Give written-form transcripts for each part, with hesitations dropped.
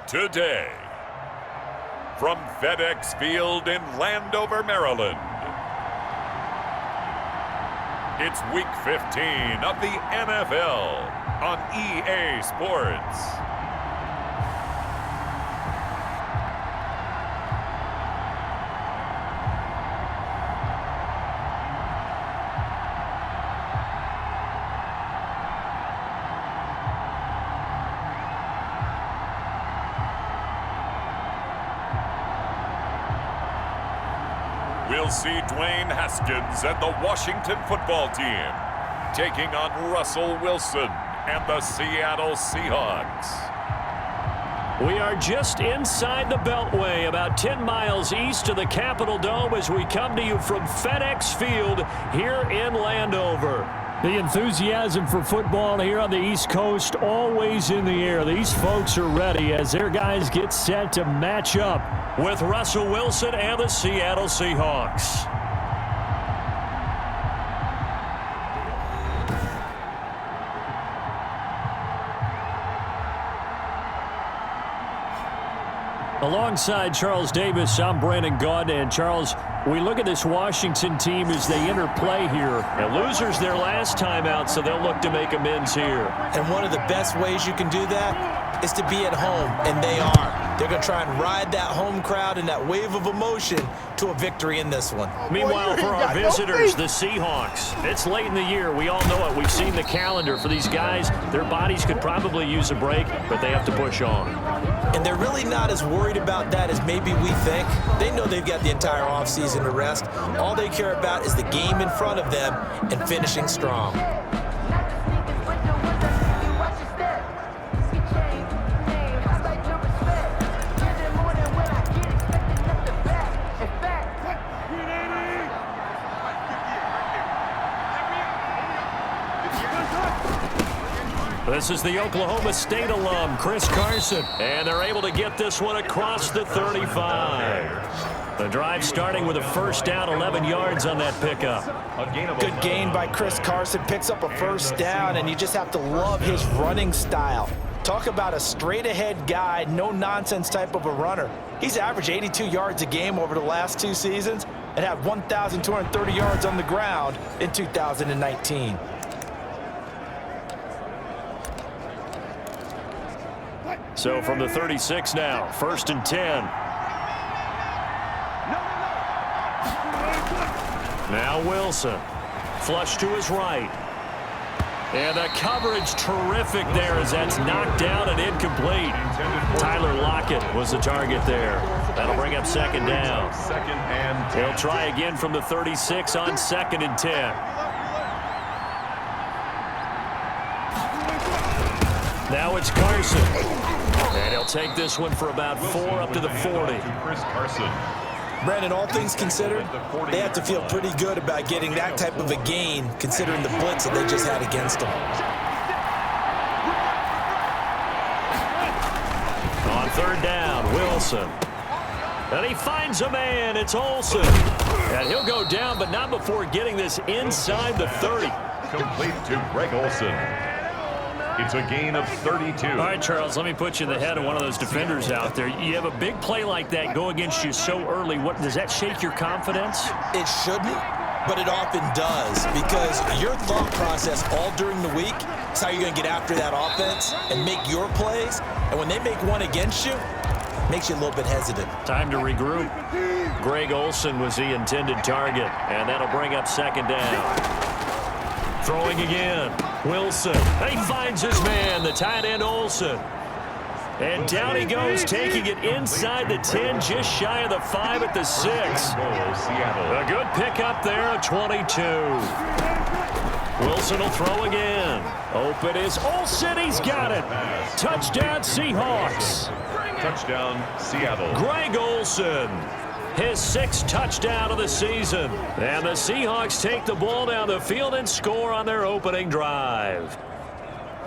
today. From FedEx Field in Landover, Maryland, it's Week 15 of the NFL on EA Sports. We'll see Dwayne Haskins and the Washington football team taking on Russell Wilson and the Seattle Seahawks. We are just inside the Beltway, about 10 miles east of the Capitol Dome as we come to you from FedEx Field here in Landover. The enthusiasm for football here on the East Coast always in the air. These folks are ready as their guys get set to match up with Russell Wilson and the Seattle Seahawks. Alongside Charles Davis, I'm Brandon Gaudin. And Charles, we look at this Washington team as they interplay here. And losers their last time out, so they'll look to make amends here. And one of the best ways you can do that is to be at home, and they are. They're going to try and ride that home crowd and that wave of emotion to a victory in this one. Meanwhile, for our visitors, the Seahawks, it's late in the year. We all know it. We've seen the calendar for these guys. Their bodies could probably use a break, but they have to push on. And they're really not as worried about that as maybe we think. They know they've got the entire offseason to rest. All they care about is the game in front of them and finishing strong. This is the Oklahoma State alum, Chris Carson. And they're able to get this one across the 35. The drive starting with a first down, 11 yards on that pickup. Good gain by Chris Carson. Picks up a first down, and you just have to love his running style. Talk about a straight-ahead guy, no-nonsense type of a runner. He's averaged 82 yards a game over the last 2 seasons and had 1,230 yards on the ground in 2019. So from the 36 now, 1st and 10. Now Wilson, flush to his right. And the coverage terrific there as that's knocked down and incomplete. Tyler Lockett was the target there. That'll bring up 2nd down. He'll try again from the 36 on 2nd and 10. Now it's Carson. And he'll take this one for about 4 up to the 40. Chris Carson. Brandon, all things considered, they have to feel pretty good about getting that type of a gain considering the blitz that they just had against them. On 3rd down, Wilson. And he finds a man. It's Olsen. And he'll go down, but not before getting this inside the 30. Complete to Greg Olsen. It's a gain of 32. All right, Charles, let me put you in the head of one of those defenders out there. You have a big play like that go against you so early. Does that shake your confidence? It shouldn't, but it often does because your thought process all during the week is how you're going to get after that offense and make your plays. And when they make one against you, it makes you a little bit hesitant. Time to regroup. Greg Olsen was the intended target, and that'll bring up 2nd down. Throwing again. Wilson. He finds his man, the tight end Olsen. And down he goes, taking it inside the 10, just shy of the 5 at the 6. A good pickup there, a 22. Wilson will throw again. Open is Olsen. He's got it. Touchdown, Seahawks. Touchdown, Seattle. Greg Olsen. His 6th touchdown of the season. And the Seahawks take the ball down the field and score on their opening drive.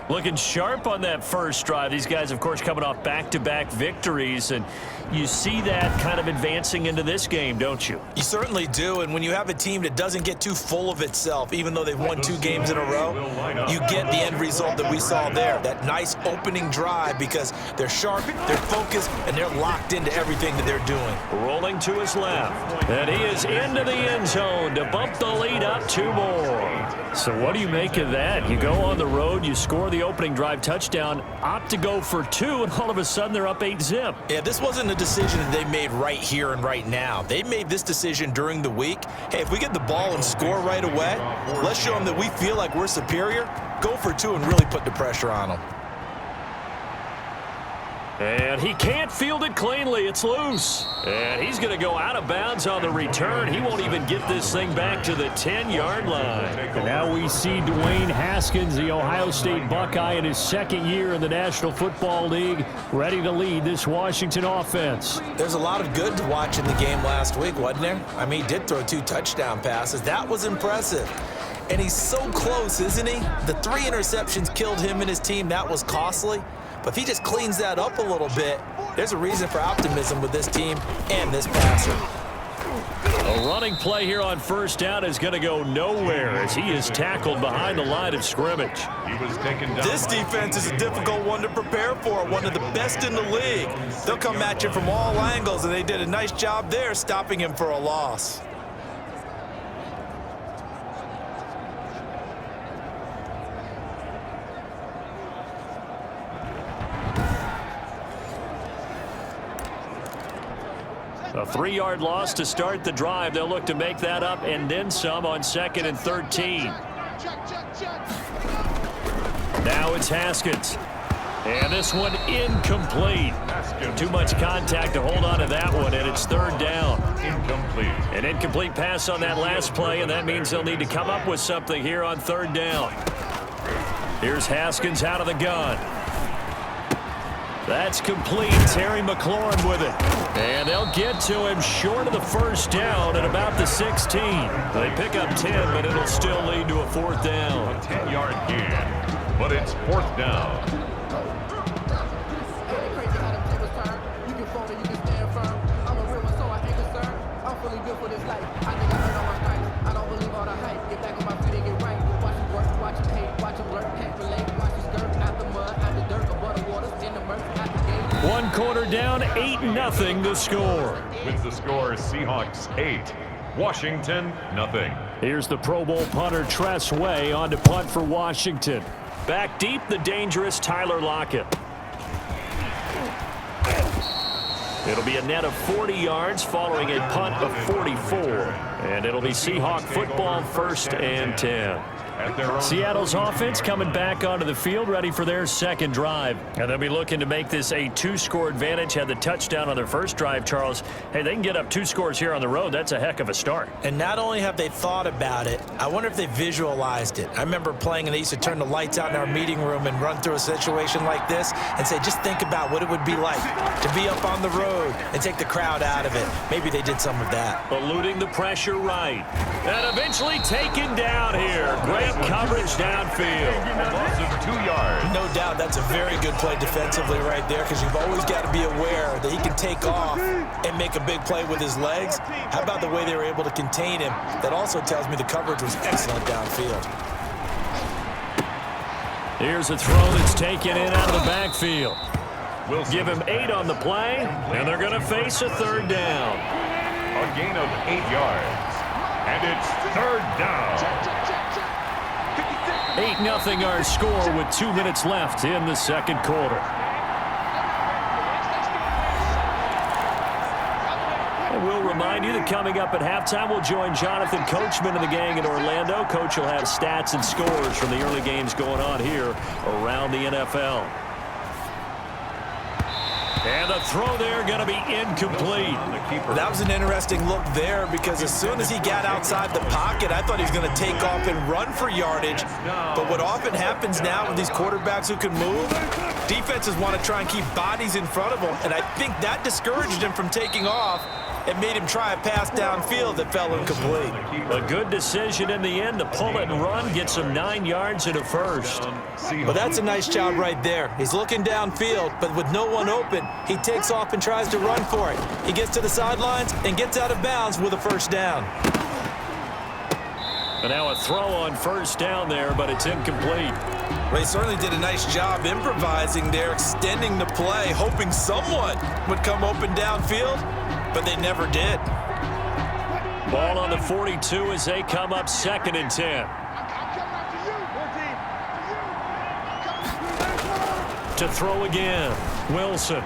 Looking sharp on that first drive. These guys, of course, coming off back-to-back victories, and you see that kind of advancing into this game, don't you? You certainly do, and when you have a team that doesn't get too full of itself, even though they've won 2 games in a row, you get the end result that we saw there, that nice opening drive, because they're sharp, they're focused, and they're locked into everything that they're doing. Rolling to his left, and he is into the end zone to bump the lead up 2 more. So what do you make of that? You go on the road, you score the opening drive touchdown, opt to go for 2, and all of a sudden they're up 8-zip. Yeah, this wasn't a decision that they made right here and right now. They made this decision during the week. Hey, if we get the ball and score right away, let's show them that we feel like we're superior. Go for 2 and really put the pressure on them. And he can't field it cleanly. It's loose. And he's going to go out of bounds on the return. He won't even get this thing back to the 10-yard line. And now we see Dwayne Haskins, the Ohio State Buckeye, in his 2nd year in the National Football League, ready to lead this Washington offense. There's a lot of good to watch in the game last week, wasn't there? I mean, he did throw 2 touchdown passes. That was impressive. And he's so close, isn't he? The 3 interceptions killed him and his team. That was costly. But if he just cleans that up a little bit, there's a reason for optimism with this team and this passer. A running play here on first down is going to go nowhere as he is tackled behind the line of scrimmage. He was taken down. This defense is a difficult one to prepare for, one of the best in the league. They'll come at you from all angles, and they did a nice job there stopping him for a loss. A 3-yard loss to start the drive. They'll look to make that up and then some on 2nd and 13. Now it's Haskins. And this one incomplete. Too much contact to hold on to that one, and it's 3rd down. Incomplete. An incomplete pass on that last play, and that means they'll need to come up with something here on 3rd down. Here's Haskins out of the gun. That's complete. Terry McLaurin with it. And they'll get to him short of the 1st down at about the 16. They pick up 10, but it'll still lead to a 4th down. A 10-yard gain, but it's 4th down. One quarter down, 8-0 the score. With the score, Seahawks 8, Washington 0. Here's the Pro Bowl punter Tress Way on to punt for Washington. Back deep, the dangerous Tyler Lockett. It'll be a net of 40 yards following a punt of 44. And it'll be Seahawk football, 1st and 10. Seattle's offense coming back onto the field, ready for their 2nd drive. And they'll be looking to make this a 2-score advantage. Had the touchdown on their first drive, Charles. Hey, they can get up 2 scores here on the road. That's a heck of a start. And not only have they thought about it, I wonder if they visualized it. I remember playing, and they used to turn the lights out in our meeting room and run through a situation like this and say, just think about what it would be like to be up on the road and take the crowd out of it. Maybe they did some of that. Eluding the pressure right. And eventually taken down here. Great coverage downfield. A loss of 2 yards. No doubt that's a very good play defensively right there, because you've always got to be aware that he can take off and make a big play with his legs. How about the way they were able to contain him? That also tells me the coverage was excellent downfield. Here's a throw that's taken in out of the backfield. We'll give him 8 on the play, and they're going to face a 3rd down. A gain of 8 yards. And it's 3rd down. 8-0 our score with 2 minutes left in the 2nd quarter. And we'll remind you that coming up at halftime, we'll join Jonathan Coachman and the gang in Orlando. Coach will have stats and scores from the early games going on here around the NFL. And the throw there going to be incomplete. That was an interesting look there, because as soon as he got outside the pocket, I thought he was going to take off and run for yardage. But what often happens now with these quarterbacks who can move, defenses want to try and keep bodies in front of them, and I think that discouraged him from taking off. and made him try a pass downfield that fell incomplete. A good decision in the end to pull it and run, get some 9 yards and a first. Well, that's a nice job right there. He's looking downfield, but with no one open, he takes off and tries to run for it. He gets to the sidelines and gets out of bounds with a first down. And now a throw on first down there, but it's incomplete. Well, he certainly did a nice job improvising there, extending the play, hoping someone would come open downfield, but they never did. Ball on the 42 as they come up 2nd and 10. To throw again, Wilson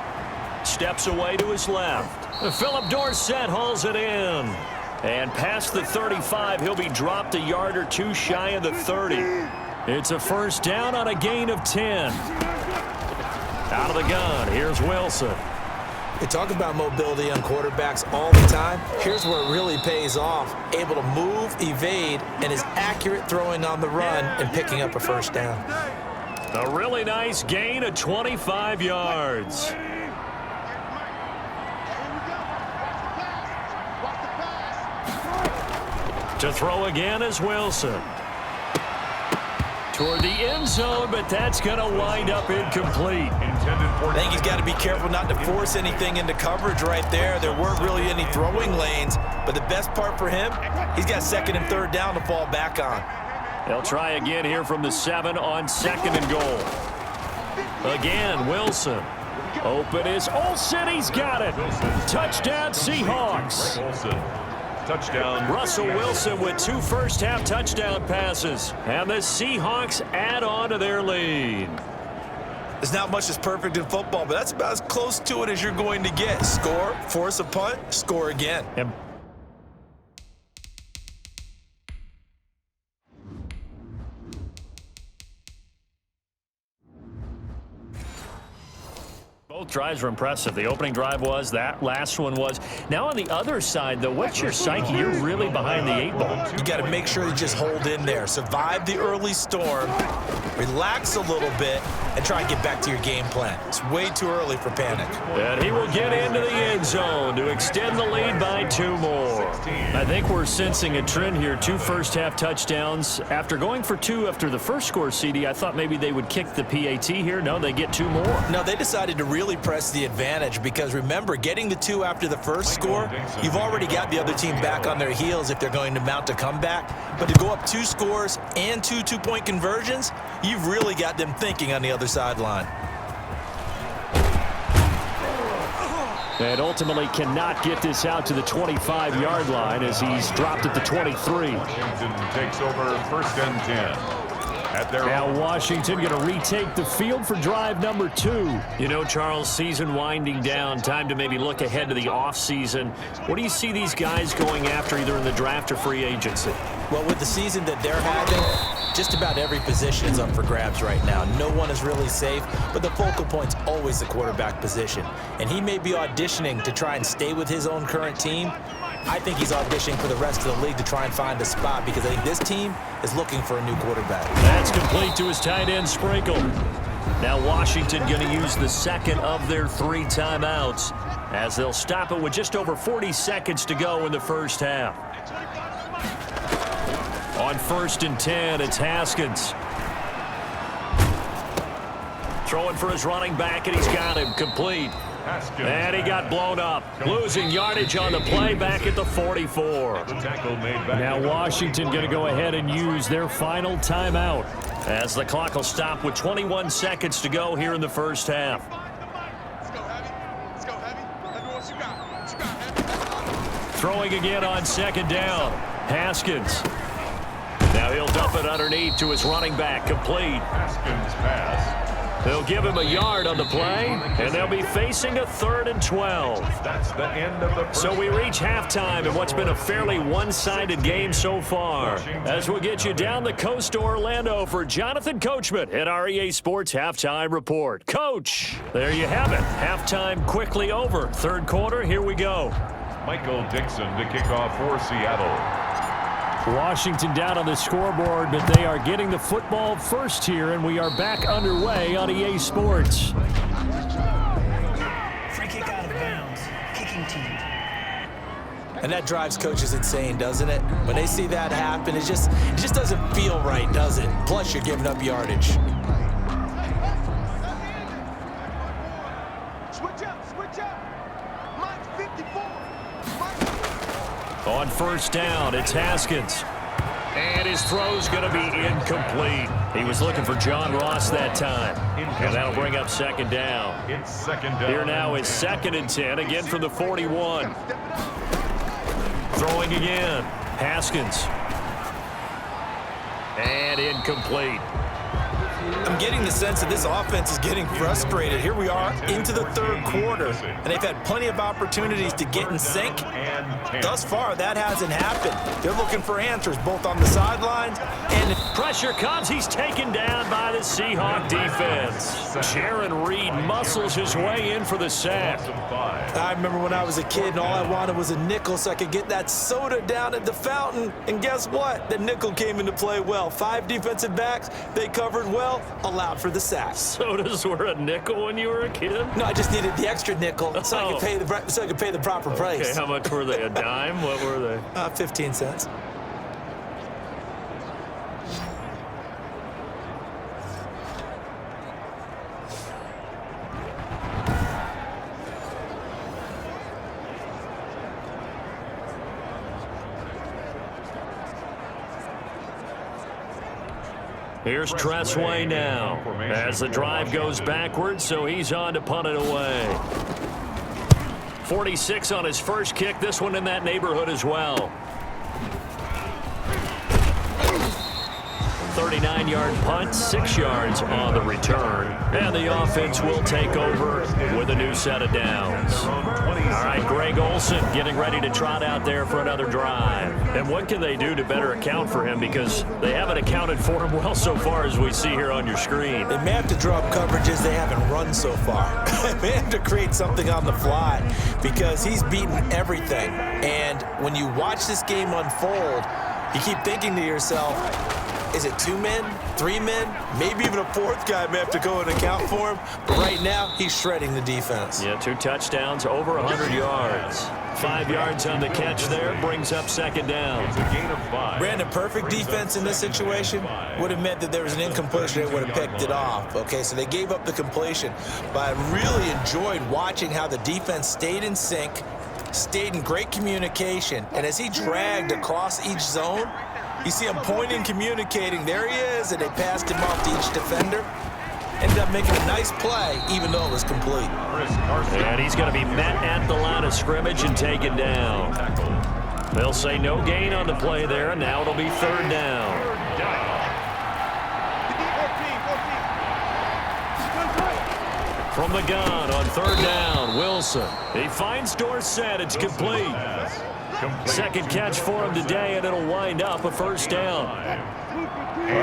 steps away to his left. Philip Dorsett hauls it in. And past the 35, he'll be dropped a yard or two shy of the 30. It's a first down on a gain of 10. Out of the gun, here's Wilson. They talk about mobility on quarterbacks all the time. Here's where it really pays off. Able to move, evade, and is accurate throwing on the run and picking up a first down. A really nice gain of 25 yards. To throw again is Wilson. Toward the end zone, but that's going to wind up incomplete. I think he's got to be careful not to force anything into coverage right there. There weren't really any throwing lanes, but the best part for him, he's got 2nd and 3rd down to fall back on. They'll try again here from the 7 on 2nd and goal. Again, Wilson. Open is Olsen. He's got it. Touchdown, Seahawks. Touchdown. Russell Wilson with 2 first-half touchdown passes. And the Seahawks add on to their lead. There's not much that's perfect in football, but that's about as close to it as you're going to get. Score, force a punt, score again. And both drives were impressive. The opening drive was, that last one was. Now on the other side, though, what's your psyche? You're really behind the 8 ball. You got to make sure you just hold in there. Survive the early storm, relax a little bit, and try and get back to your game plan. It's way too early for panic. And he will get into the end zone to extend the lead by 2 more. I think we're sensing a trend here. 2 first-half touchdowns. After going for 2 after the first score, CD, I thought maybe they would kick the PAT here. No, they get 2 more. No, they decided to really press the advantage because, remember, getting the 2 after the first score, you've already got the other team back on their heels if they're going to mount a comeback. But to go up 2 scores and 2 two-point conversions, you've really got them thinking on the other sideline. And ultimately cannot get this out to the 25-yard line as he's dropped at the 23. Washington takes over 1st and 10. Now Washington going to retake the field for drive number 2. You know, Charles, season winding down. Time to maybe look ahead to the offseason. What do you see these guys going after either in the draft or free agency? Well, with the season that they're having, just about every position is up for grabs right now. No one is really safe, but the focal point's always the quarterback position. And he may be auditioning to try and stay with his own current team. I think he's auditioning for the rest of the league to try and find a spot because I think this team is looking for a new quarterback. That's complete to his tight end, Sprinkle. Now Washington going to use the 2nd of their 3 timeouts as they'll stop it with just over 40 seconds to go in the first half. On 1st and 10, it's Haskins. Throwing for his running back, and he's got him complete. And he got blown up. Losing yardage on the play back at the 44. Now Washington going to go ahead and use their final timeout as the clock will stop with 21 seconds to go here in the first half. Throwing again on 2nd down. Haskins. Now he'll dump it underneath to his running back. Complete. Haskins pass. They'll give him a yard on the play, and they'll be facing a 3rd and 12. That's the end of the first. So we reach halftime in what's been a fairly one-sided game so far. As we'll get you down the coast to Orlando for Jonathan Coachman at our EA Sports Halftime Report. Coach, there you have it. Halftime quickly over. 3rd quarter, here we go. Michael Dixon to kick off for Seattle. Washington down on the scoreboard, but they are getting the football first here, and we are back underway on EA Sports. Free kick out of bounds. Kicking team. And that drives coaches insane, doesn't it? When they see that happen, it just doesn't feel right, does it? Plus, you're giving up yardage. Switch up. Mike 54. On first down, it's Haskins. And his throw's going to be incomplete. He was looking for John Ross that time. And that'll bring up second down. It's second down. Here now is 2nd and 10, again from the 41. Throwing again. Haskins. And incomplete. I'm getting the sense that this offense is getting frustrated. Here we are into the 3rd quarter, and they've had plenty of opportunities to get in sync. Thus far, that hasn't happened. They're looking for answers both on the sidelines and... Pressure comes. He's taken down by the Seahawk defense. Jaron Reed muscles his way in for the sack. I remember when I was a kid and all I wanted was a nickel so I could get that soda down at the fountain. And guess what? The nickel came into play well. 5 defensive backs, they covered well, allowed for the sack. Sodas were a nickel when you were a kid? No, I just needed the extra nickel so I could pay the proper price. Okay, how much were they? A dime? What were they? 15 cents. Here's Tressway now as the drive goes backwards, so he's on to punt it away. 46 on his first kick, this one in that neighborhood as well. 39-yard punt, 6 yards on the return. And the offense will take over with a new set of downs. All right, Greg Olsen getting ready to trot out there for another drive. And what can they do to better account for him? Because they haven't accounted for him well so far, as we see here on your screen. They may have to draw up coverages they haven't run so far. They may have to create something on the fly because he's beaten everything. And when you watch this game unfold, you keep thinking to yourself, is it 2 men, 3 men, maybe even a 4th guy may have to go and account for him. But right now, he's shredding the defense. Yeah, 2 touchdowns, over 100 yards. 5 yards on the catch there, brings up second down. It's a gain of 5. Brandon, perfect defense in this situation would have meant that there was an incompletion. They would have picked it off. Okay, so they gave up the completion. But I really enjoyed watching how the defense stayed in sync, stayed in great communication. And as he dragged across each zone, you see him pointing, communicating. There he is, and they passed him off to each defender. Ended up making a nice play, even though it was complete. And he's going to be met at the line of scrimmage and taken down. They'll say no gain on the play there, and now it'll be 3rd down. From the gun on 3rd down, Wilson. He finds Dorsett. It's complete. Second catch for him today, and it'll wind up a 1st down.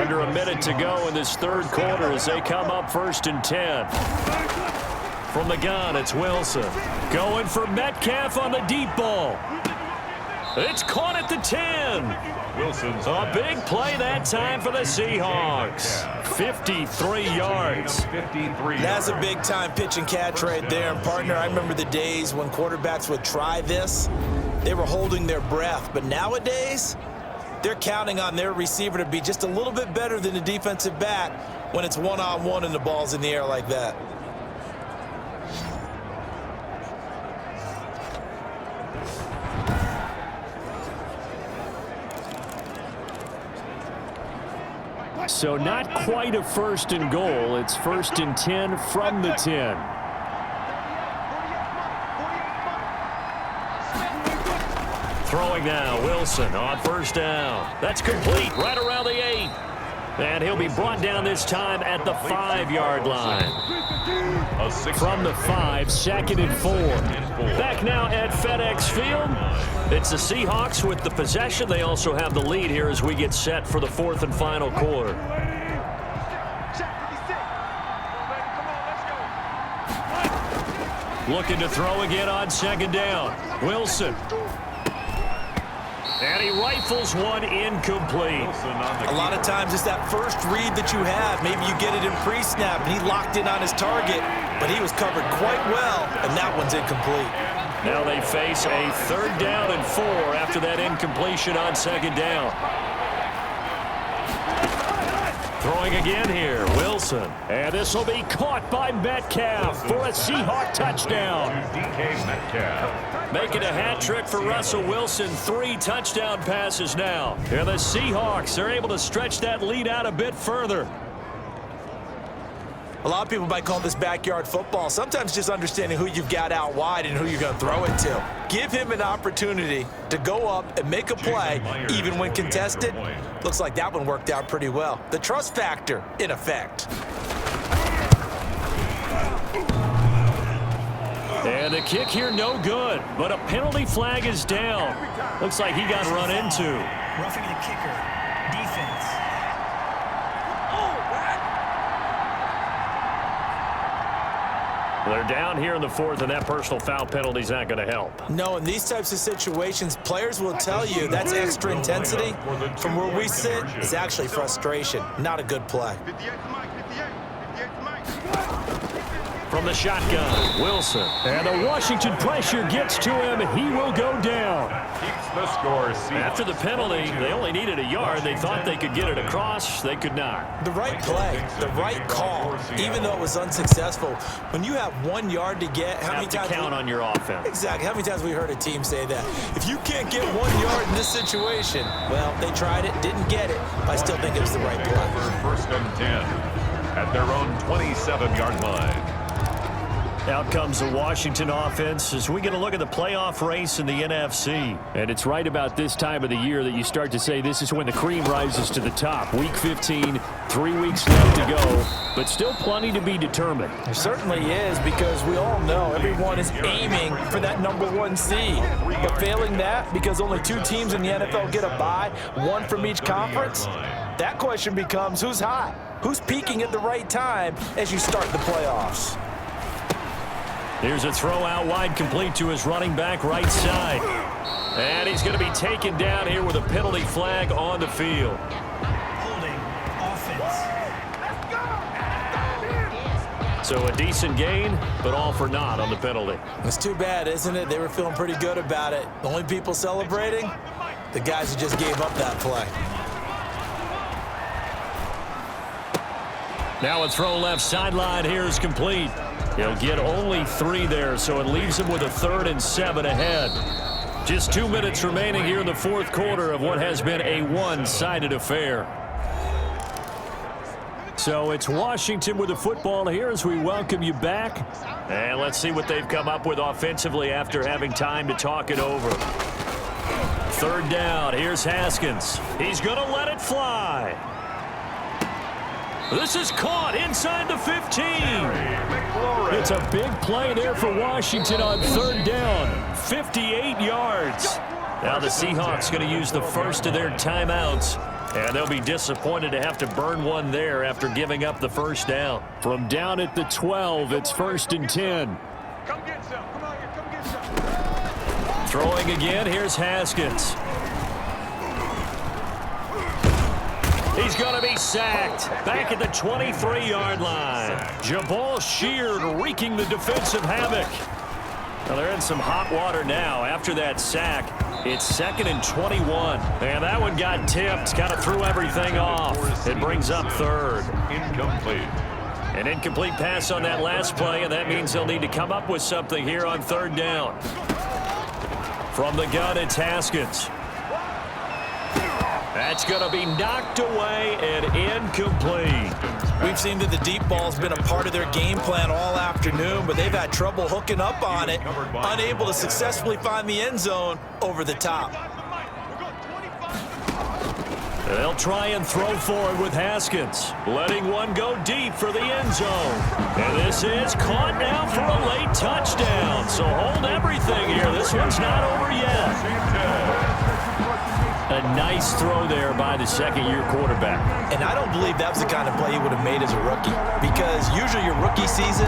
Under a minute to go in this 3rd quarter as they come up 1st and 10. From the gun, it's Wilson. Going for Metcalf on the deep ball. It's caught at the 10. Wilson's A big play that time for the Seahawks. 53 yards. That's a big-time pitch and catch right there. And, partner, I remember the days when quarterbacks would try this. They were holding their breath. But nowadays, they're counting on their receiver to be just a little bit better than the defensive back when it's one-on-one and the ball's in the air like that. So not quite a 1st and goal. It's 1st and 10 from the 10. Throwing now, Wilson on 1st down. That's complete right around the 8. And he'll be brought down this time at the 5-yard line. From the 5, 2nd and 4. Back now at FedEx Field. It's the Seahawks with the possession. They also have the lead here as we get set for the 4th and final quarter. Looking to throw again on 2nd down. Wilson. And he rifles one incomplete. A lot of times it's that first read that you have. Maybe you get it in pre-snap, and he locked in on his target, but he was covered quite well, and that one's incomplete. Now they face a 3rd down and 4 after that incompletion on 2nd down. Throwing again here, Wilson. And this will be caught by Metcalf for a Seahawk touchdown. Making a hat trick for Russell Wilson. 3 touchdown passes now. And the Seahawks are able to stretch that lead out a bit further. A lot of people might call this backyard football. Sometimes just understanding who you've got out wide and who you're going to throw it to. Give him an opportunity to go up and make a play, even when contested. Looks like that one worked out pretty well. The trust factor in effect. And the kick here, no good. But a penalty flag is down. Looks like he got run into. Roughing the kicker. Defense. They're down here in the 4th, and that personal foul penalty is not going to help. No, in these types of situations, players will tell you that's extra intensity. From where we sit, it's actually frustration. Not a good play. From the shotgun, Wilson. And the Washington pressure gets to him. He will go down. The score, After the penalty, they only needed a yard. They thought they could get it across. They could not. The right play, the right call, even though it was unsuccessful. When you have 1 yard to get, how many times count on your offense? Exactly. How many times have we heard a team say that? If you can't get 1 yard in this situation, well, they tried it, didn't get it, but I still think it was the right play. 1st and 10 at their own 27-yard line. Out comes the Washington offense as we get a look at the playoff race in the NFC. And it's right about this time of the year that you start to say this is when the cream rises to the top. Week 15, 3 weeks left to go, but still plenty to be determined. There certainly is, because we all know everyone is aiming for that #1 seed. But failing that, because only 2 teams in the NFL get a bye, 1 from each conference, that question becomes who's hot? Who's peaking at the right time as you start the playoffs? Here's a throw out wide, complete to his running back right side. And he's going to be taken down here with a penalty flag on the field. Holding. Offense. So a decent gain, but all for naught on the penalty. It's too bad, isn't it? They were feeling pretty good about it. The only people celebrating, the guys who just gave up that play. Now a throw left sideline here is complete. He'll get only 3 there, so it leaves him with a 3rd and 7 ahead. Just 2 minutes remaining here in the 4th quarter of what has been a one-sided affair. So it's Washington with the football here as we welcome you back. And let's see what they've come up with offensively after having time to talk it over. 3rd down, here's Haskins. He's going to let it fly. This is caught inside the 15. It's a big play there for Washington on 3rd down. 58 yards. Now the Seahawks going to use the first of their timeouts. And they'll be disappointed to have to burn one there after giving up the 1st down. From down at the 12, it's 1st and 10. Come get some. Come on here. Come get some. Throwing again, here's Haskins. He's going to be sacked back at the 23-yard line. Jabal Sheard wreaking the defensive havoc. Now they're in some hot water now after that sack. It's 2nd and 21. And that one got tipped, kind of threw everything off. It brings up 3rd. Incomplete. An incomplete pass on that last play, and that means they'll need to come up with something here on 3rd down. From the gun, it's Haskins. That's going to be knocked away and incomplete. We've seen that the deep ball's been a part of their game plan all afternoon, but they've had trouble hooking up on it, unable to successfully find the end zone over the top. They'll try and throw forward with Haskins, letting one go deep for the end zone. And this is caught now for a late touchdown. So hold everything here. This one's not over yet. A nice throw there by the 2nd-year quarterback. And I don't believe that was the kind of play he would have made as a rookie, because usually your rookie season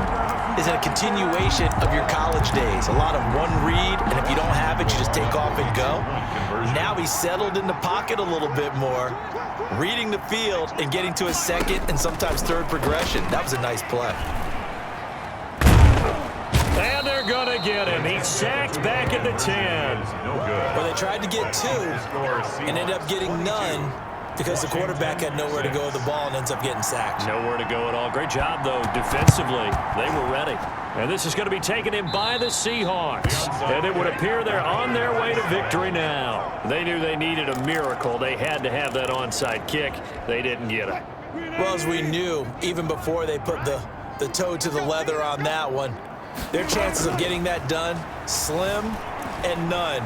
is a continuation of your college days. A lot of one read, and if you don't have it, you just take off and go. Now he's settled in the pocket a little bit more, reading the field and getting to his 2nd and sometimes 3rd progression. That was a nice play. And they're they're going to get him. He's sacked back at the 10. No good. Well, they tried to get 2 and ended up getting none because the quarterback had nowhere to go with the ball and ends up getting sacked. Nowhere to go at all. Great job, though, defensively. They were ready. And this is going to be taken in by the Seahawks. And it would appear they're on their way to victory now. They knew they needed a miracle. They had to have that onside kick. They didn't get it. Well, as we knew, even before they put the toe to the leather on that one, their chances of getting that done, slim and none.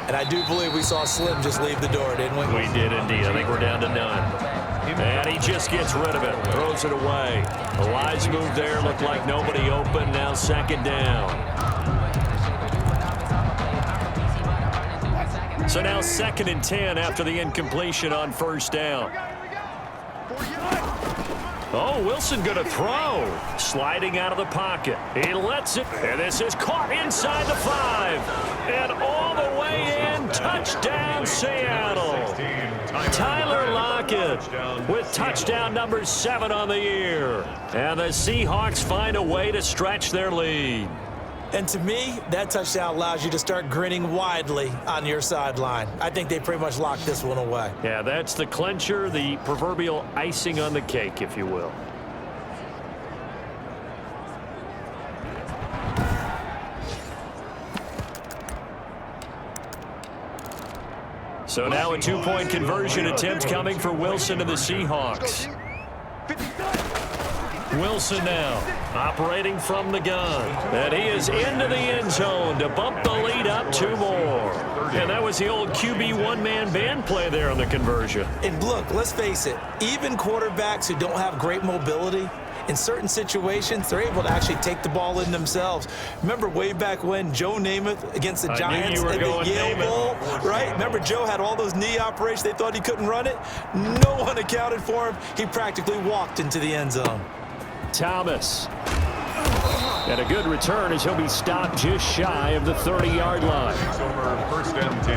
And I do believe we saw Slim just leave the door, didn't we? We did indeed. I think we're down to none. And he just gets rid of it, throws it away. The wise move there, looked like nobody open. Now 2nd down. So now 2nd and 10 after the incompletion on 1st down. Oh, Wilson going to throw. Sliding out of the pocket. He lets it. And this is caught inside the 5. And all the way in. Touchdown, Seattle. Tyler Lockett with touchdown number 7 on the year. And the Seahawks find a way to stretch their lead. And to me, that touchdown allows you to start grinning widely on your sideline. I think they pretty much locked this one away. Yeah, that's the clincher, the proverbial icing on the cake, if you will. So now a 2-point conversion attempt coming for Wilson and the Seahawks. Wilson now operating from the gun. And he is into the end zone to bump the lead up 2 more. And that was the old QB one-man band play there on the conversion. And look, let's face it, even quarterbacks who don't have great mobility, in certain situations, they're able to actually take the ball in themselves. Remember way back when Joe Namath against the Giants at the Yale Bowl, right? Remember Joe had all those knee operations. They thought he couldn't run it. No one accounted for him. He practically walked into the end zone. Thomas. And a good return as he'll be stopped just shy of the 30-yard line. Over 1st and 10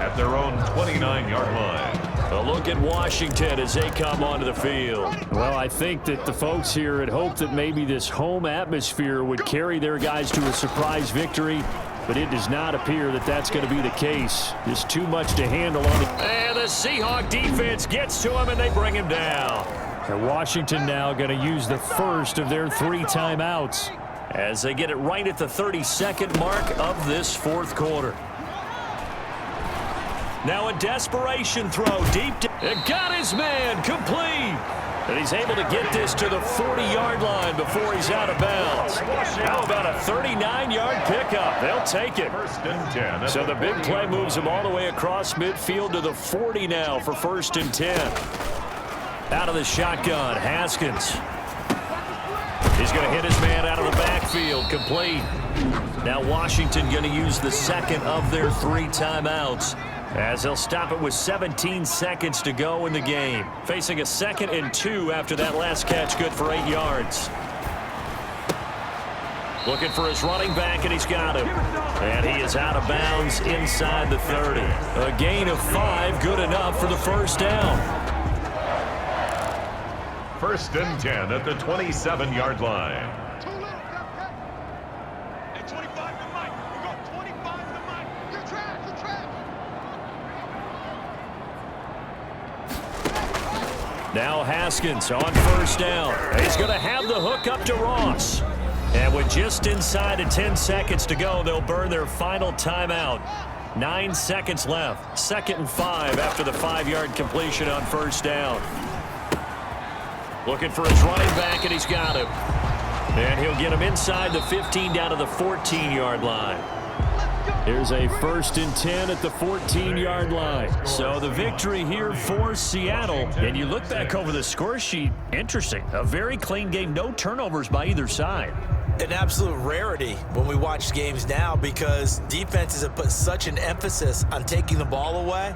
at their own 29-yard line. A look at Washington as they come onto the field. Well, I think that the folks here had hoped that maybe this home atmosphere would carry their guys to a surprise victory, but it does not appear that that's going to be the case. Just too much to handle on it. And the Seahawk defense gets to him, and they bring him down. And Washington now going to use the first of their 3 timeouts as they get it right at the 32nd mark of this 4th quarter. Now a desperation throw deep. It got his man complete. And he's able to get this to the 40-yard line before he's out of bounds. How about a 39-yard pickup? They'll take it. 1st and 10. So the big play moves him all the way across midfield to the 40 now for 1st and 10. Out of the shotgun, Haskins. He's going to hit his man out of the backfield, complete. Now Washington going to use the 2nd of their 3 timeouts as they'll stop it with 17 seconds to go in the game. Facing a 2nd and 2 after that last catch, good for 8 yards. Looking for his running back, and he's got him. And he is out of bounds inside the 30. A gain of 5, good enough for the 1st down. 1st and 10 at the 27-yard line. Too little, Hey, 25 to Mike. We got 25 to Mike. You're trash. You're trash. Now Haskins on 1st down. He's going to have the hook up to Ross. And with just inside of 10 seconds to go, they'll burn their final timeout. 9 seconds left. 2nd and 5 after the 5-yard completion on 1st down. Looking for his running back, and he's got him. And he'll get him inside the 15 down to the 14-yard line. Here's a 1st and 10 at the 14-yard line. So the victory here for Seattle. And you look back over the score sheet, interesting. A very clean game, no turnovers by either side. An absolute rarity when we watch games now because defenses have put such an emphasis on taking the ball away.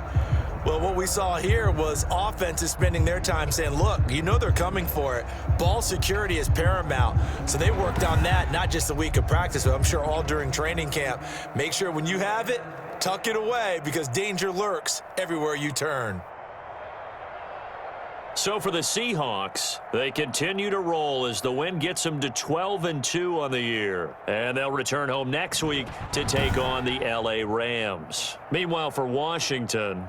Well, what we saw here was offenses spending their time saying, look, you know they're coming for it. Ball security is paramount. So they worked on that, not just a week of practice, but I'm sure all during training camp. Make sure when you have it, tuck it away because danger lurks everywhere you turn. So for the Seahawks, they continue to roll as the win gets them to 12-2 on the year. And they'll return home next week to take on the LA Rams. Meanwhile, for Washington,